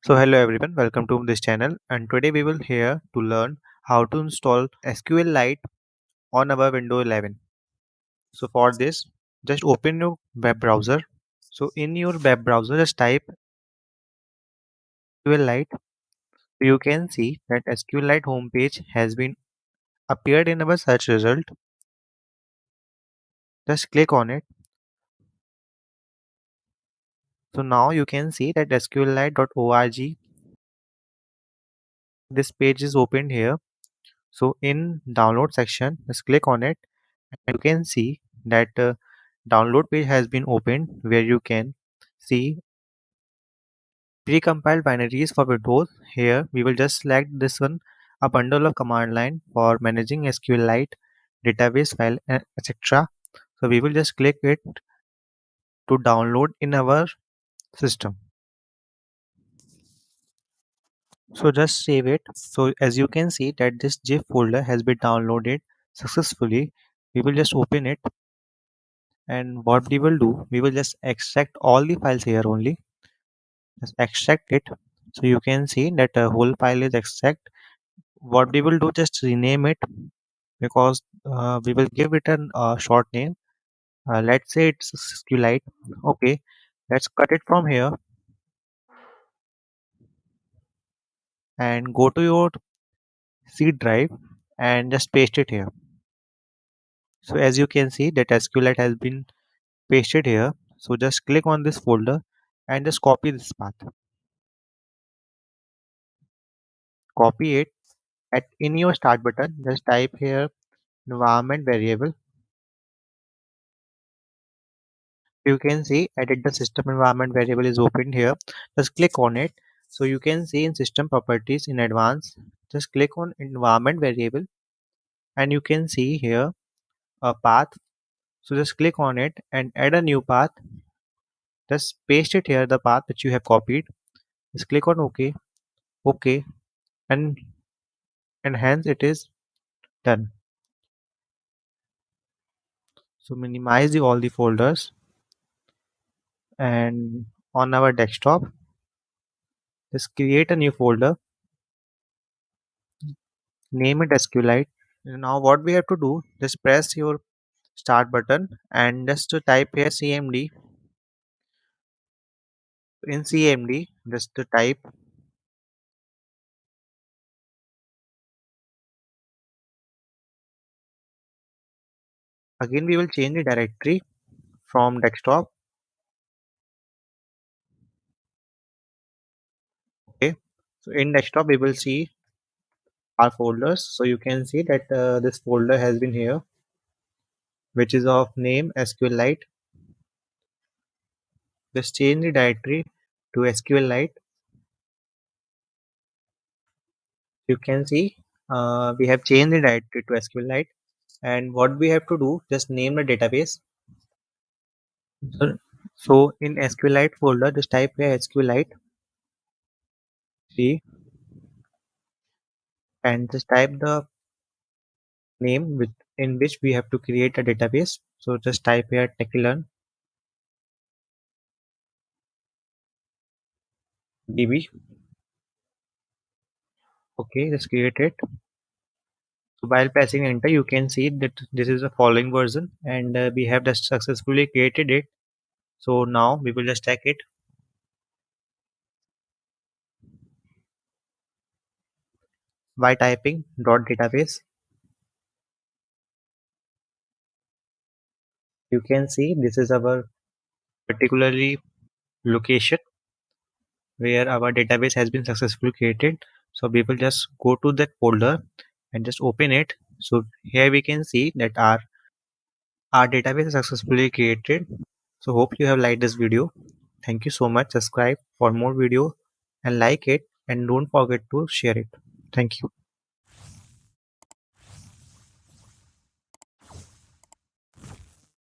So hello everyone, welcome to this channel, and today we will here to learn how to install SQLite on our Windows 11. So for this, just open your web browser. So in your web browser, just type SQLite. You can see that SQLite homepage has been appeared in our search result. Just click on it. So now you can see that SQLite.org. This page is opened here. So in download section, just click on it. You can see that download page has been opened where you can see precompiled binaries for Windows. Here we will just select this one, a bundle of command line for managing SQLite database file, etc. So we will just click it to download in our system. So just save it. So as you can see that this zip folder has been downloaded successfully. We will just open it, and what we will do, we will just extract all the files here only. Just extract it. So you can see that the whole file is extract. What we will do, just rename it, because we will give it a short name. Let's say it's SQLite. Okay, let's cut it from here and go to your C drive and just paste it here. So as you can see that SQLite has been pasted here. So just click on this folder and just copy this path. Copy it. At in your start button, just type here environment variable. You can see edit the system environment variable is opened here. Just click on it. So you can see in system properties in advanced, just click on environment variable, and you can see here a path. So just click on it and add a new path. Just paste it here, the path which you have copied. Just click on OK, and hence it is done. So minimize all the folders, and on our desktop just create a new folder, name it SQLite. Now what we have to do, just press your start button and just to type here cmd. In cmd, just to type, again we will change the directory from desktop. Okay, so in desktop we will see our folders. So you can see that this folder has been here, which is of name SQLite. Just change the directory to SQLite. You can see we have changed the directory to SQLite, and what we have to do, just name the database. So in SQLite folder, just type here SQLite C and just type the name in which we have to create a database. So just type here techlearn db. Okay, just create it. So while pressing enter, you can see that this is the following version, and we have just successfully created it. So now we will just check it by typing dot database. You can see this is our particularly location where our database has been successfully created. So we will just go to that folder and just open it. So here we can see that our database is successfully created. So hope you have liked this video. Thank you so much. Subscribe for more video and like it, and don't forget to share it. Thank you.